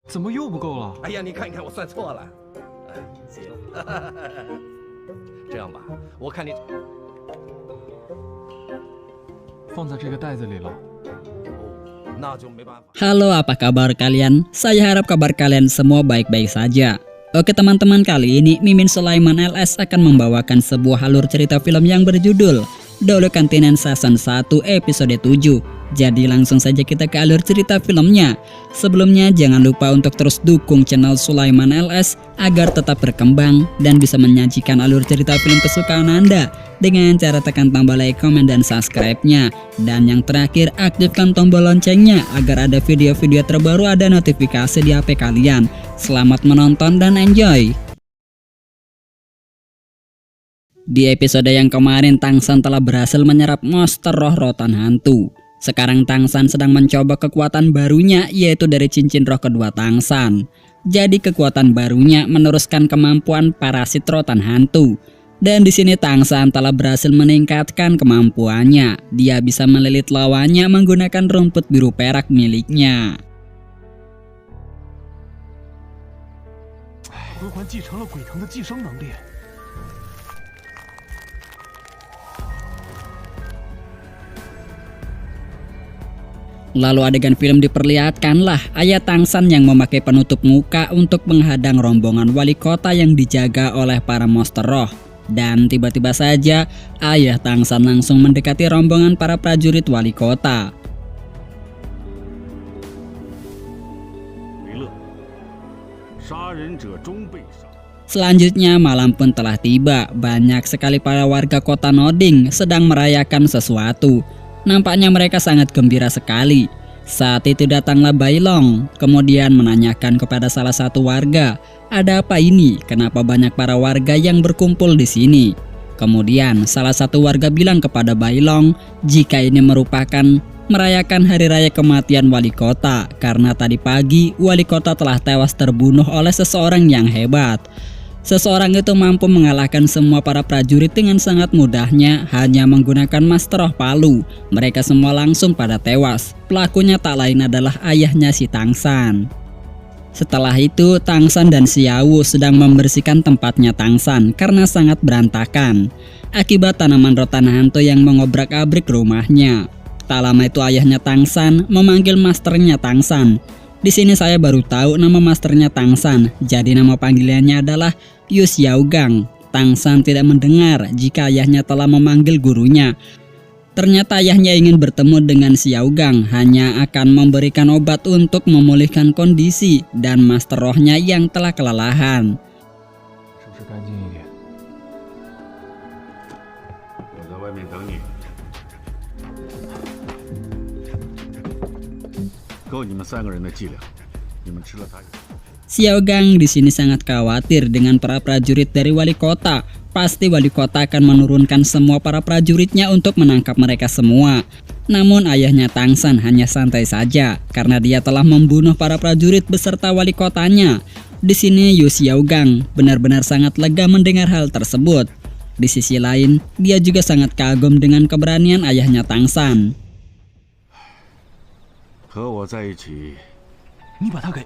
怎么又不够了？哎呀，你看看，我算错了。行，这样吧，我看你放在这个袋子里了。那就没办法。 Halo, apa kabar kalian? Saya harap kabar kalian semua baik-baik saja. Oke teman-teman, kali ini Mimin Sulaiman LS akan membawakan sebuah alur cerita film yang berjudul Dolu Kantinen Season 1 episode 7. Jadi langsung saja kita ke alur cerita filmnya. Sebelumnya jangan lupa untuk terus dukung channel Sulaiman LS agar tetap berkembang dan bisa menyajikan alur cerita film kesukaan Anda dengan cara tekan tombol like, komen, dan subscribe-nya. Dan yang terakhir, aktifkan tombol loncengnya agar ada video-video terbaru ada notifikasi di HP kalian. Selamat menonton dan enjoy! Di episode yang kemarin, Tangsan telah berhasil menyerap monster roh rotan hantu. Sekarang Tangsan sedang mencoba kekuatan barunya, yaitu dari cincin roh kedua Tangsan. Jadi kekuatan barunya meneruskan kemampuan parasit rotan hantu. Dan di sini Tangsan telah berhasil meningkatkan kemampuannya. Dia bisa melilit lawannya menggunakan rumput biru perak miliknya. 回环继承了鬼藤的寄生能力。 Lalu adegan film diperlihatkanlah ayah Tangsan yang memakai penutup muka untuk menghadang rombongan wali kota yang dijaga oleh para monster roh. Dan tiba-tiba saja ayah Tangsan langsung mendekati rombongan para prajurit wali kota. Selanjutnya malam pun telah tiba. Banyak sekali para warga kota Noding sedang merayakan sesuatu. Nampaknya mereka sangat gembira sekali. Saat itu datanglah Bailong, kemudian menanyakan kepada salah satu warga, "Ada apa ini? Kenapa banyak para warga yang berkumpul di sini?" Kemudian salah satu warga bilang kepada Bailong jika ini merupakan merayakan hari raya kematian wali kota karena tadi pagi wali kota telah tewas terbunuh oleh seseorang yang hebat. Seseorang itu mampu mengalahkan semua para prajurit dengan sangat mudahnya hanya menggunakan master roh palu. Mereka semua langsung pada tewas. Pelakunya tak lain adalah ayahnya si Tangsan. Setelah itu Tangsan dan Xiao sedang membersihkan tempatnya Tangsan karena sangat berantakan akibat tanaman rotan hantu yang mengobrak-abrik rumahnya. Tak lama itu ayahnya Tangsan memanggil masternya Tangsan. Di sini saya baru tahu nama masternya Tangsan, jadi nama panggilannya adalah Yu Xiaogang. Tangsan tidak mendengar jika ayahnya telah memanggil gurunya. Ternyata ayahnya ingin bertemu dengan Xiaogang, hanya akan memberikan obat untuk memulihkan kondisi dan master rohnya yang telah kelelahan. 收拾干净一点。我在外面等你。够你们3个人的剂量，你们吃了它。 Xiaogang di sini sangat khawatir dengan para prajurit dari wali kota. Pasti wali kota akan menurunkan semua para prajuritnya untuk menangkap mereka semua. Namun ayahnya Tangsan hanya santai saja karena dia telah membunuh para prajurit beserta wali kotanya. Di sini Yu Xiaogang benar-benar sangat lega mendengar hal tersebut. Di sisi lain, dia juga sangat kagum dengan keberanian ayahnya Tangsan. 和我在一起， 你把它给……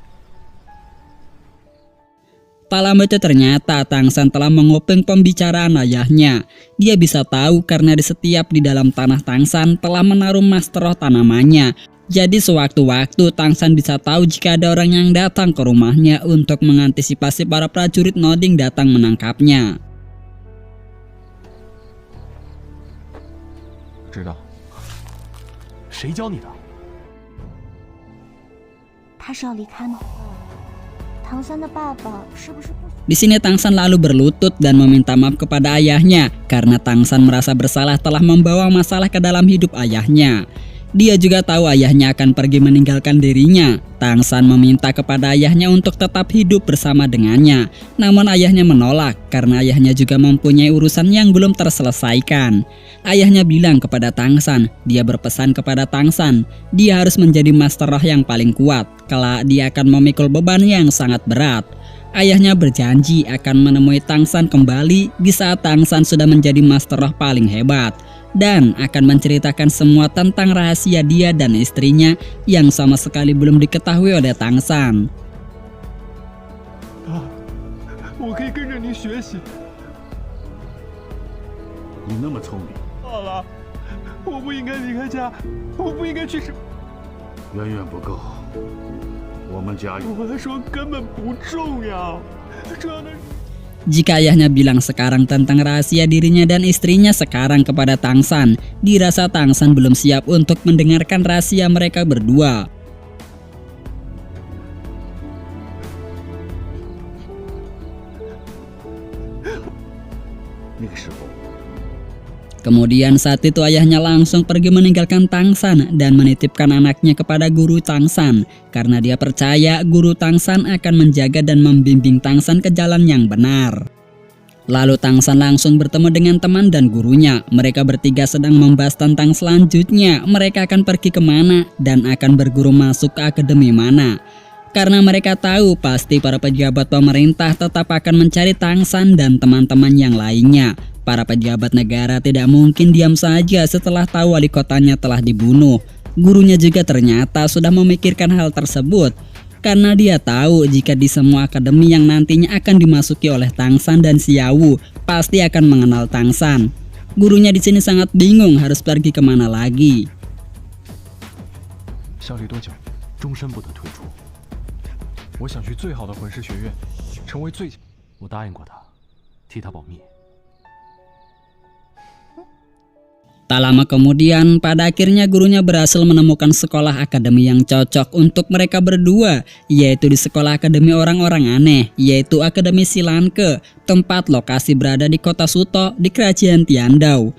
Tak lama itu ternyata Tangsan telah menguping pembicaraan ayahnya. Dia bisa tahu karena di setiap di dalam tanah Tangsan telah menaruh master roh tanamannya. Jadi sewaktu-waktu Tangsan bisa tahu jika ada orang yang datang ke rumahnya untuk mengantisipasi para prajurit Noding datang menangkapnya. 知道。谁教你的？ 他是要离开吗？唐三的爸爸是不是不？ Di sini Tangsan lalu berlutut dan meminta maaf kepada ayahnya karena Tangsan merasa bersalah telah membawa masalah ke dalam hidup ayahnya. Dia juga tahu ayahnya akan pergi meninggalkan dirinya. Tangsan meminta kepada ayahnya untuk tetap hidup bersama dengannya. Namun ayahnya menolak karena ayahnya juga mempunyai urusan yang belum terselesaikan. Ayahnya bilang kepada Tangsan, dia berpesan kepada Tangsan, dia harus menjadi master roh yang paling kuat. Kelak dia akan memikul beban yang sangat berat. Ayahnya berjanji akan menemui Tangsan kembali di saat Tangsan sudah menjadi master roh paling hebat. Dan akan menceritakan semua tentang rahasia dia dan istrinya yang sama sekali belum diketahui oleh Tangsan. 跟着您学习。你那么聪明，好了，我不应该离开家，我不应该去什。远远不够。我们加油！我说根本不重要，重要的是。 Jika ayahnya bilang sekarang tentang rahasia dirinya dan istrinya sekarang kepada Tang San, dirasa Tang San belum siap untuk mendengarkan rahasia mereka berdua. Kemudian saat itu ayahnya langsung pergi meninggalkan Tang San dan menitipkan anaknya kepada guru Tang San karena dia percaya guru Tang San akan menjaga dan membimbing Tang San ke jalan yang benar. Lalu Tang San langsung bertemu dengan teman dan gurunya. Mereka bertiga sedang membahas tentang selanjutnya mereka akan pergi kemana dan akan berguru masuk ke akademi mana. Karena mereka tahu pasti para pejabat pemerintah tetap akan mencari Tang San dan teman-teman yang lainnya. Para pejabat negara tidak mungkin diam saja setelah tahu wali kotanya telah dibunuh. Gurunya juga ternyata sudah memikirkan hal tersebut. Karena dia tahu jika di semua akademi yang nantinya akan dimasuki oleh Tang San dan Xiao pasti akan mengenal Tang San. Gurunya di sini sangat bingung harus pergi kemana lagi. 效力多久？终身不得退出。我想去最好的魂师学院，成为最……我答应过他，替他保密。 Tak lama kemudian, pada akhirnya gurunya berhasil menemukan sekolah akademi yang cocok untuk mereka berdua, yaitu di sekolah akademi orang-orang aneh, yaitu Akademi Silanke, tempat lokasi berada di kota Suto di kerajaan Tiandao.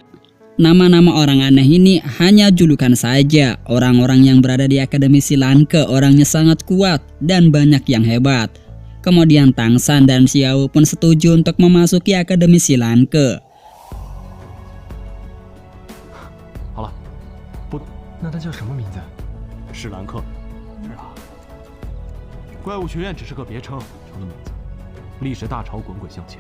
Nama-nama orang aneh ini hanya julukan saja. Orang-orang yang berada di Akademi Silanke orangnya sangat kuat dan banyak yang hebat. Kemudian Tang San dan Xiao pun setuju untuk memasuki Akademi Silanke. 好了，不，那他叫什么名字？史兰克。是啊，怪物学院只是个别称，成了名字。历史大潮滚滚向前。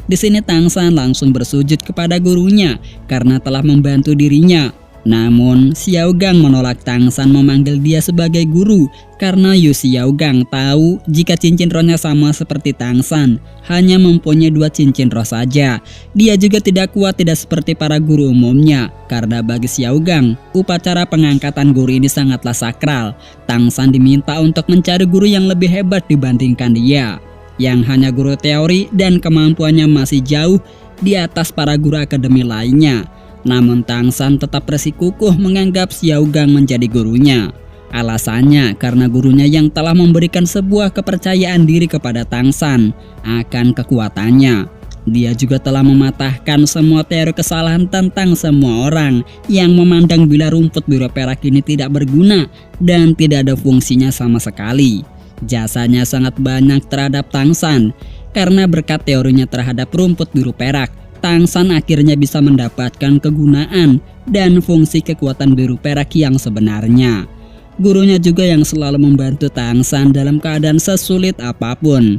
Di sini Tang San langsung bersujud kepada gurunya karena telah membantu dirinya. Namun Xiao Gang menolak Tang San memanggil dia sebagai guru karena Yu Xiao Gang tahu jika cincin rohnya sama seperti Tang San, hanya mempunyai 2 cincin roh saja. Dia juga tidak kuat tidak seperti para guru umumnya karena bagi Xiao Gang upacara pengangkatan guru ini sangatlah sakral. Tang San diminta untuk mencari guru yang lebih hebat dibandingkan dia, yang hanya guru teori dan kemampuannya masih jauh di atas para guru akademi lainnya. Namun Tang San tetap bersikukuh menganggap Xiao Gang menjadi gurunya. Alasannya karena gurunya yang telah memberikan sebuah kepercayaan diri kepada Tang San akan kekuatannya. Dia juga telah mematahkan semua teori kesalahan tentang semua orang yang memandang bila rumput biru perak ini tidak berguna dan tidak ada fungsinya sama sekali. Jasanya sangat banyak terhadap Tang San. Karena berkat teorinya terhadap rumput biru perak, Tang San akhirnya bisa mendapatkan kegunaan dan fungsi kekuatan biru perak yang sebenarnya. Gurunya juga yang selalu membantu Tang San dalam keadaan sesulit apapun.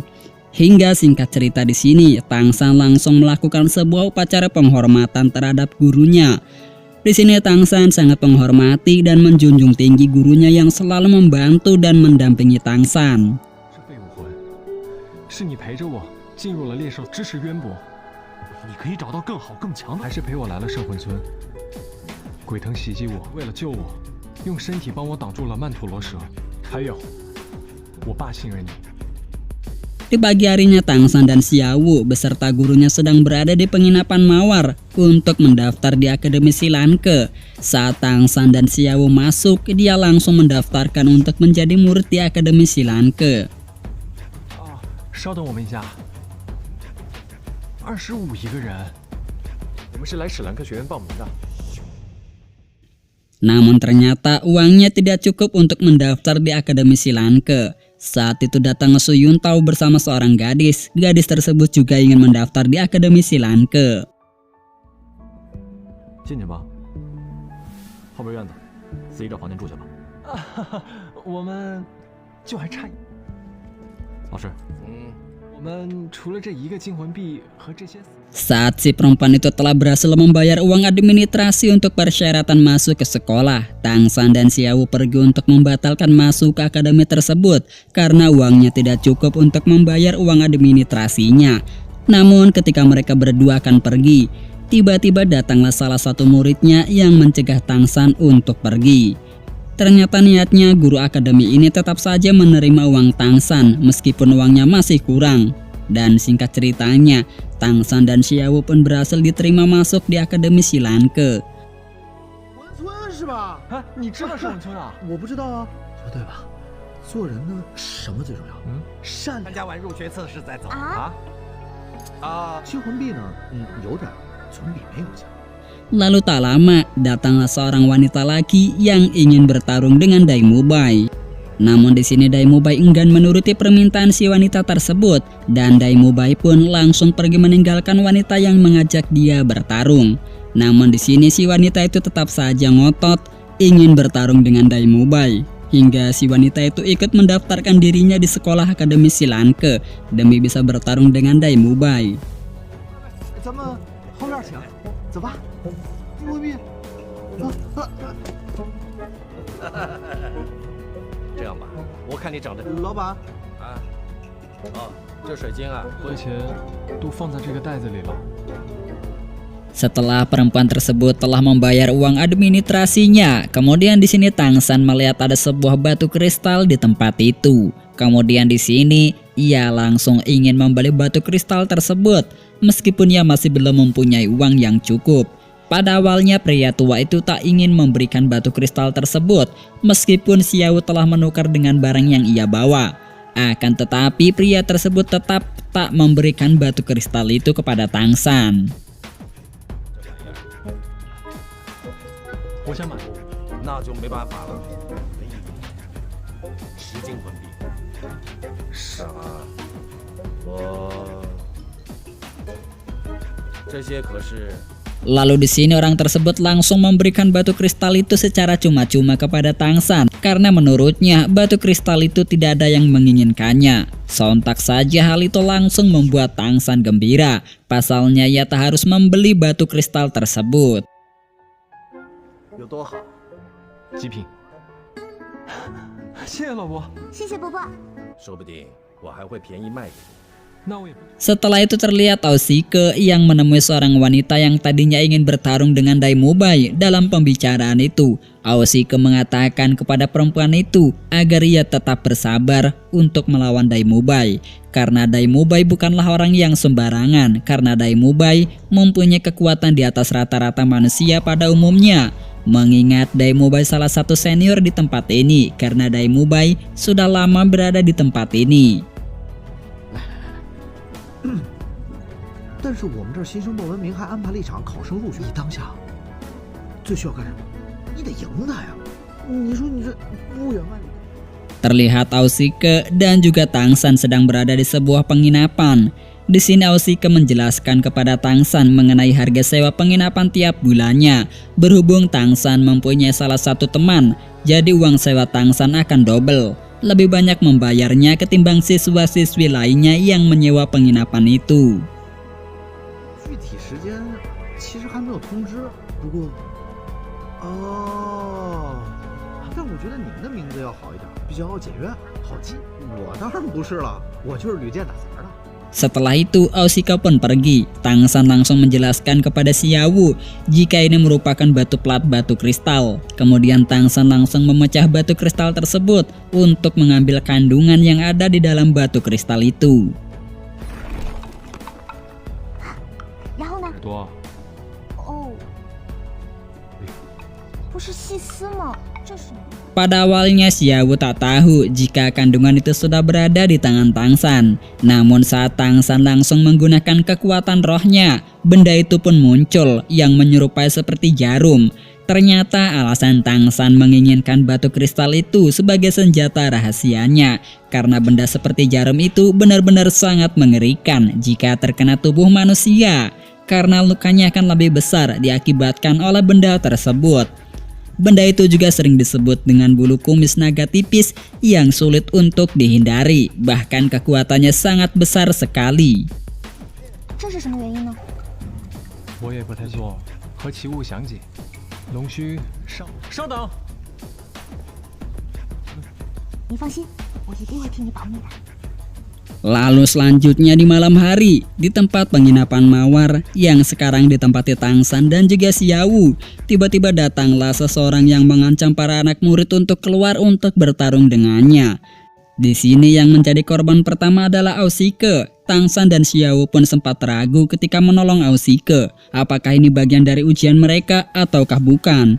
Hingga singkat cerita di sini, Tang San langsung melakukan sebuah upacara penghormatan terhadap gurunya. Di sini Tang San sangat menghormati dan menjunjung tinggi gurunya yang selalu membantu dan mendampingi Tang San. 是废物魂，是你陪着我进入了猎兽，知识渊博。你可以找到更好更强的，还是陪我来了圣魂村？鬼藤袭击我，为了救我，用身体帮我挡住了曼陀罗蛇。还有，我爸信任你。 Di pagi harinya Tang San dan Xiao beserta gurunya sedang berada di penginapan mawar untuk mendaftar di Akademi Silanke. Saat Tang San dan Xiao masuk, dia langsung mendaftarkan untuk menjadi murid di Akademi Silanke. 稍等我们一下，25一个人，我们是来史兰克学院报名的。 Namun ternyata uangnya tidak cukup untuk mendaftar di Akademi Silanke. Saat itu datang Su Yuntao bersama seorang gadis. Gadis tersebut juga ingin mendaftar di Akademi Silanke. 进去吧，后边院子，自己找房间住去吧。我们就还差一。老师，我 Saat si perempuan itu telah berhasil membayar uang administrasi untuk persyaratan masuk ke sekolah, Tang San dan Xiao pergi untuk membatalkan masuk ke akademi tersebut karena uangnya tidak cukup untuk membayar uang administrasinya. Namun ketika mereka berdua akan pergi, tiba-tiba datanglah salah satu muridnya yang mencegah Tang San untuk pergi. Ternyata niatnya guru akademi ini tetap saja menerima uang Tang San meskipun uangnya masih kurang. Dan singkat ceritanya, Tang San dan Xiao pun berhasil diterima masuk di akademi Xilanke. 你知道是文村啊？我不知道啊，不对吧？做人呢，什么最重要？善参加完入学测试再走啊销魂币呢？有点，总比没有强。 Lalu tak lama, datanglah seorang wanita lagi yang ingin bertarung dengan Dai Mubai. Namun di sini Dai Mubai enggan menuruti permintaan si wanita tersebut dan Dai Mubai pun langsung pergi meninggalkan wanita yang mengajak dia bertarung. Namun di sini si wanita itu tetap saja ngotot ingin bertarung dengan Dai Mubai. Hingga si wanita itu ikut mendaftarkan dirinya di sekolah akademi Xilanke demi bisa bertarung dengan Dai Mubai. 咱们后院请，走吧。不必。这样吧，我看你长得老板，啊，这水晶啊，我的钱都放在这个袋子里了。 Setelah perempuan tersebut telah membayar uang administrasinya, kemudian di sini Tang San melihat ada sebuah batu kristal di tempat itu. Kemudian di sini ia langsung ingin membeli batu kristal tersebut, meskipun ia masih belum mempunyai uang yang cukup. Pada awalnya pria tua itu tak ingin memberikan batu kristal tersebut, meskipun Xiao telah menukar dengan barang yang ia bawa. Akan tetapi pria tersebut tetap tak memberikan batu kristal itu kepada Tang San. 我想买。那就没办法了。10金魂币。啥？这些可是。 Lalu di sini orang tersebut langsung memberikan batu kristal itu secara cuma-cuma kepada Tang San karena menurutnya batu kristal itu tidak ada yang menginginkannya. Sontak saja hal itu langsung membuat Tang San gembira. Pasalnya ia tak harus membeli batu kristal tersebut. 有多好？极品。谢谢老伯。谢谢伯伯。说不定我还会便宜卖给你。 Setelah itu terlihat Aoshike yang menemui seorang wanita yang tadinya ingin bertarung dengan Dai Mubai. Dalam pembicaraan itu, Aoshike mengatakan kepada perempuan itu agar ia tetap bersabar untuk melawan Dai Mubai. Karena Dai Mubai bukanlah orang yang sembarangan, karena Dai Mubai mempunyai kekuatan di atas rata-rata manusia pada umumnya. Mengingat Dai Mubai salah satu senior di tempat ini, karena Dai Mubai sudah lama berada di tempat ini. 但是我们这儿新生报文明还安排了一场考生入学。你当下最需要干什么？你得赢他呀！你说你这不远万里。 Terlihat Aoshike dan juga Tang San sedang berada di sebuah penginapan. Di sini Aoshike menjelaskan kepada Tang San mengenai harga sewa penginapan tiap bulannya. Berhubung Tang San mempunyai salah satu teman, jadi uang sewa Tang San akan double. Lebih banyak membayarnya ketimbang siswa-siswi lainnya yang menyewa penginapan itu. 具体时间其实还没有通知，不过，但我觉得你们的名字要好一点，比较简约，好记。我当然不是了，我就是吕健打杂的。 Setelah itu Aoshike pun pergi. Tang San langsung menjelaskan kepada Xiao jika ini merupakan batu plat batu kristal. Kemudian Tang San langsung memecah batu kristal tersebut untuk mengambil kandungan yang ada di dalam batu kristal itu. 然后呢？耳朵。哦，不是细丝吗？这是什么？ Pada awalnya Xiao tak tahu jika kandungan itu sudah berada di tangan Tang San. Namun saat Tang San langsung menggunakan kekuatan rohnya, benda itu pun muncul yang menyerupai seperti jarum. Ternyata alasan Tang San menginginkan batu kristal itu sebagai senjata rahasianya. Karena benda seperti jarum itu benar-benar sangat mengerikan jika terkena tubuh manusia. Karena lukanya akan lebih besar diakibatkan oleh benda tersebut. Benda itu juga sering disebut dengan bulu kumis naga tipis yang sulit untuk dihindari, bahkan kekuatannya sangat besar sekali. 这是什么原因呢？我也不太做，和其物详解。龙须稍等。你放心，我一定会替你保密的。 Lalu selanjutnya di malam hari, di tempat penginapan Mawar yang sekarang ditempati Tangsan dan juga Xiaowu, tiba-tiba datanglah seseorang yang mengancam para anak murid untuk keluar untuk bertarung dengannya. Di sini yang menjadi korban pertama adalah Ausike. Tangsan dan Xiaowu pun sempat ragu ketika menolong Ausike. Apakah ini bagian dari ujian mereka ataukah bukan?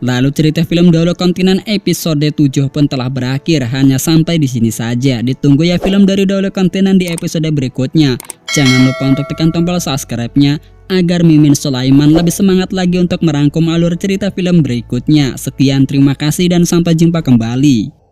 Lalu cerita film Dolo Kontinen episode 7 pun telah berakhir, hanya sampai di sini saja. Ditunggu ya film dari Dolo Kontinen di episode berikutnya. Jangan lupa untuk tekan tombol subscribe-nya agar Mimin Sulaiman lebih semangat lagi untuk merangkum alur cerita film berikutnya. Sekian, terima kasih dan sampai jumpa kembali.